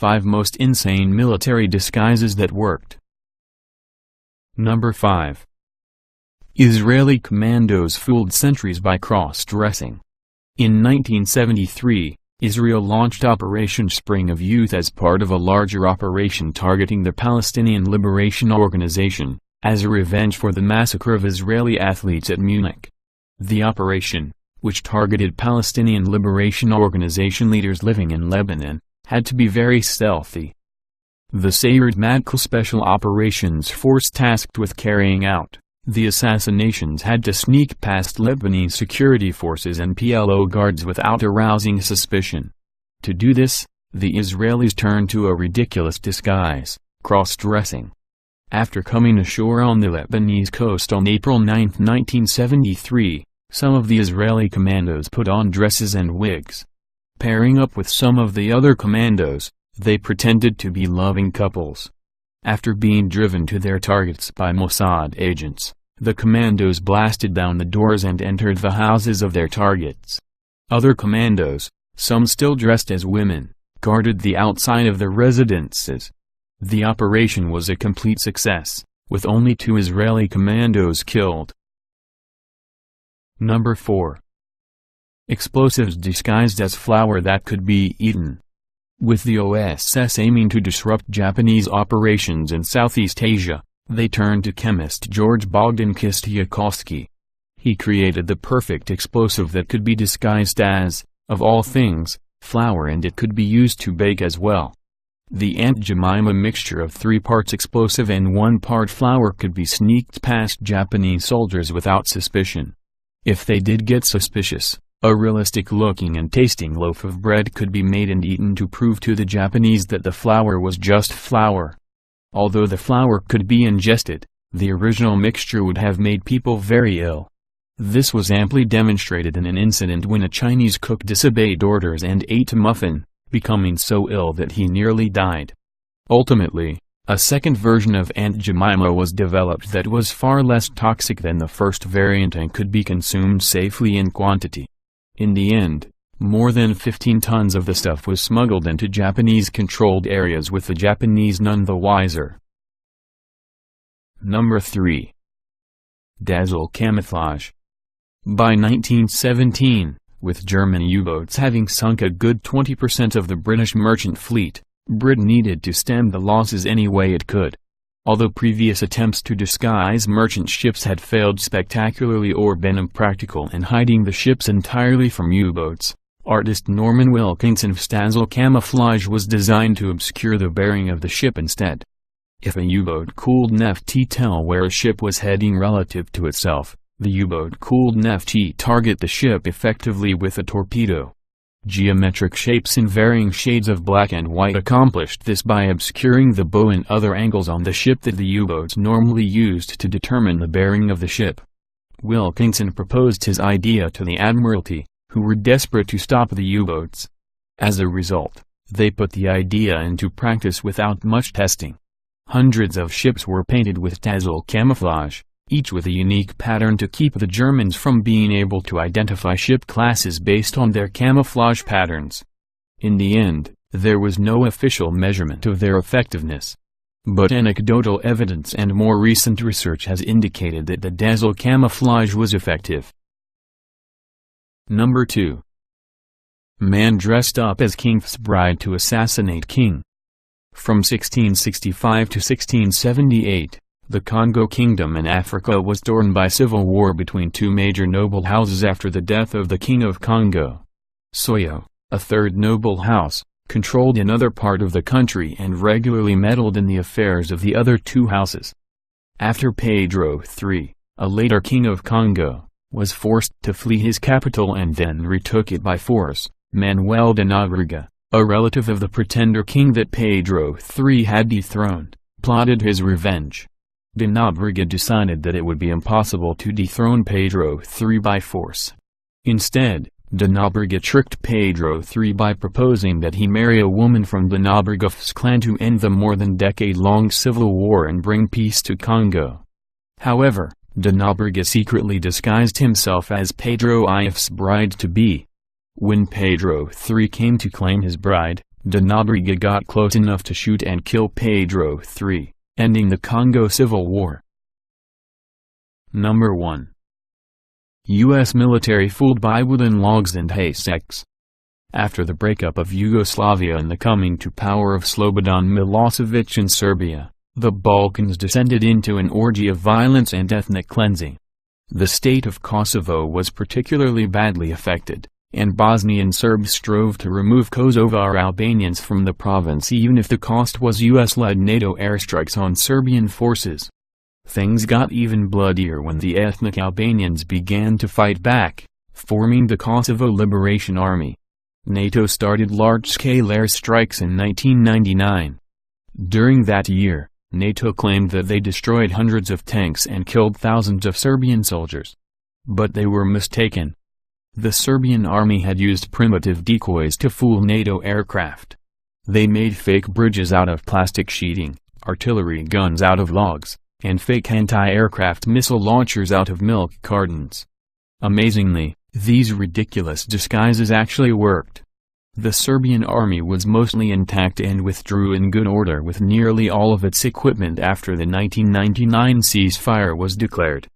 5 most insane military disguises that worked. Number 5. Israeli commandos fooled sentries by cross-dressing. In 1973, Israel launched Operation Spring of Youth as part of a larger operation targeting the Palestinian Liberation Organization, as a revenge for the massacre of Israeli athletes at Munich. The operation, which targeted Palestinian Liberation Organization leaders living in Lebanon, had to be very stealthy. The Sayeret Matkal Special Operations Force tasked with carrying out the assassinations had to sneak past Lebanese security forces and PLO guards without arousing suspicion. To do this, the Israelis turned to a ridiculous disguise, cross-dressing. After coming ashore on the Lebanese coast on April 9, 1973, some of the Israeli commandos put on dresses and wigs. Pairing up with some of the other commandos, they pretended to be loving couples. After being driven to their targets by Mossad agents, the commandos blasted down the doors and entered the houses of their targets. Other commandos, some still dressed as women, guarded the outside of the residences. The operation was a complete success, with only 2 Israeli commandos killed. Number 4. Explosives disguised as flour that could be eaten. With the OSS aiming to disrupt Japanese operations in Southeast Asia, they turned to chemist George Bogdan Kistiakowsky. He created the perfect explosive that could be disguised as, of all things, flour, and it could be used to bake as well. The Aunt Jemima mixture of 3 parts explosive and 1 part flour could be sneaked past Japanese soldiers without suspicion. If they did get suspicious, a realistic-looking and tasting loaf of bread could be made and eaten to prove to the Japanese that the flour was just flour. Although the flour could be ingested, the original mixture would have made people very ill. This was amply demonstrated in an incident when a Chinese cook disobeyed orders and ate a muffin, becoming so ill that he nearly died. Ultimately, a second version of Aunt Jemima was developed that was far less toxic than the first variant and could be consumed safely in quantity. In the end, more than 15 tons of the stuff was smuggled into Japanese-controlled areas with the Japanese none the wiser. Number 3. Dazzle camouflage. By 1917, with German U-boats having sunk a good 20% of the British merchant fleet, Britain needed to stem the losses any way it could. Although previous attempts to disguise merchant ships had failed spectacularly or been impractical in hiding the ships entirely from U-boats, artist Norman Wilkinson's Dazzle camouflage was designed to obscure the bearing of the ship instead. If a U-boat could not tell where a ship was heading relative to itself, the U-boat could not target the ship effectively with a torpedo. Geometric shapes in varying shades of black and white accomplished this by obscuring the bow and other angles on the ship that the U-boats normally used to determine the bearing of the ship. Wilkinson proposed his idea to the Admiralty, who were desperate to stop the U-boats. As a result, they put the idea into practice without much testing. Hundreds of ships were painted with Dazzle camouflage, each with a unique pattern to keep the Germans from being able to identify ship classes based on their camouflage patterns. In the end, there was no official measurement of their effectiveness. But anecdotal evidence and more recent research has indicated that the Dazzle camouflage was effective. Number 2. Man dressed up as king's bride to assassinate king. From 1665 to 1678, the Congo Kingdom in Africa was torn by civil war between 2 major noble houses after the death of the King of Congo. Soyo, a third noble house, controlled another part of the country and regularly meddled in the affairs of the other 2 houses. After Pedro III, a later king of Congo, was forced to flee his capital and then retook it by force, Manuel de Nobrega, a relative of the pretender king that Pedro III had dethroned, plotted his revenge. De Nobrega decided that it would be impossible to dethrone Pedro III by force. Instead, de Nobrega tricked Pedro III by proposing that he marry a woman from de Nobrega's clan to end the more than decade-long civil war and bring peace to Congo. However, de Nobrega secretly disguised himself as Pedro I's bride-to-be. When Pedro III came to claim his bride, de Nobrega got close enough to shoot and kill Pedro III, ending the Congo Civil War. Number 1. U.S. military fooled by wooden logs and haystacks. After the breakup of Yugoslavia and the coming to power of Slobodan Milosevic in Serbia, the Balkans descended into an orgy of violence and ethnic cleansing. The state of Kosovo was particularly badly affected, and Bosnian Serbs strove to remove Kosovar Albanians from the province even if the cost was US-led NATO airstrikes on Serbian forces. Things got even bloodier when the ethnic Albanians began to fight back, forming the Kosovo Liberation Army. NATO started large-scale airstrikes in 1999. During that year, NATO claimed that they destroyed hundreds of tanks and killed thousands of Serbian soldiers. But they were mistaken. The Serbian army had used primitive decoys to fool NATO aircraft. They made fake bridges out of plastic sheeting, artillery guns out of logs, and fake anti-aircraft missile launchers out of milk cartons. Amazingly, these ridiculous disguises actually worked. The Serbian army was mostly intact and withdrew in good order with nearly all of its equipment after the 1999 ceasefire was declared.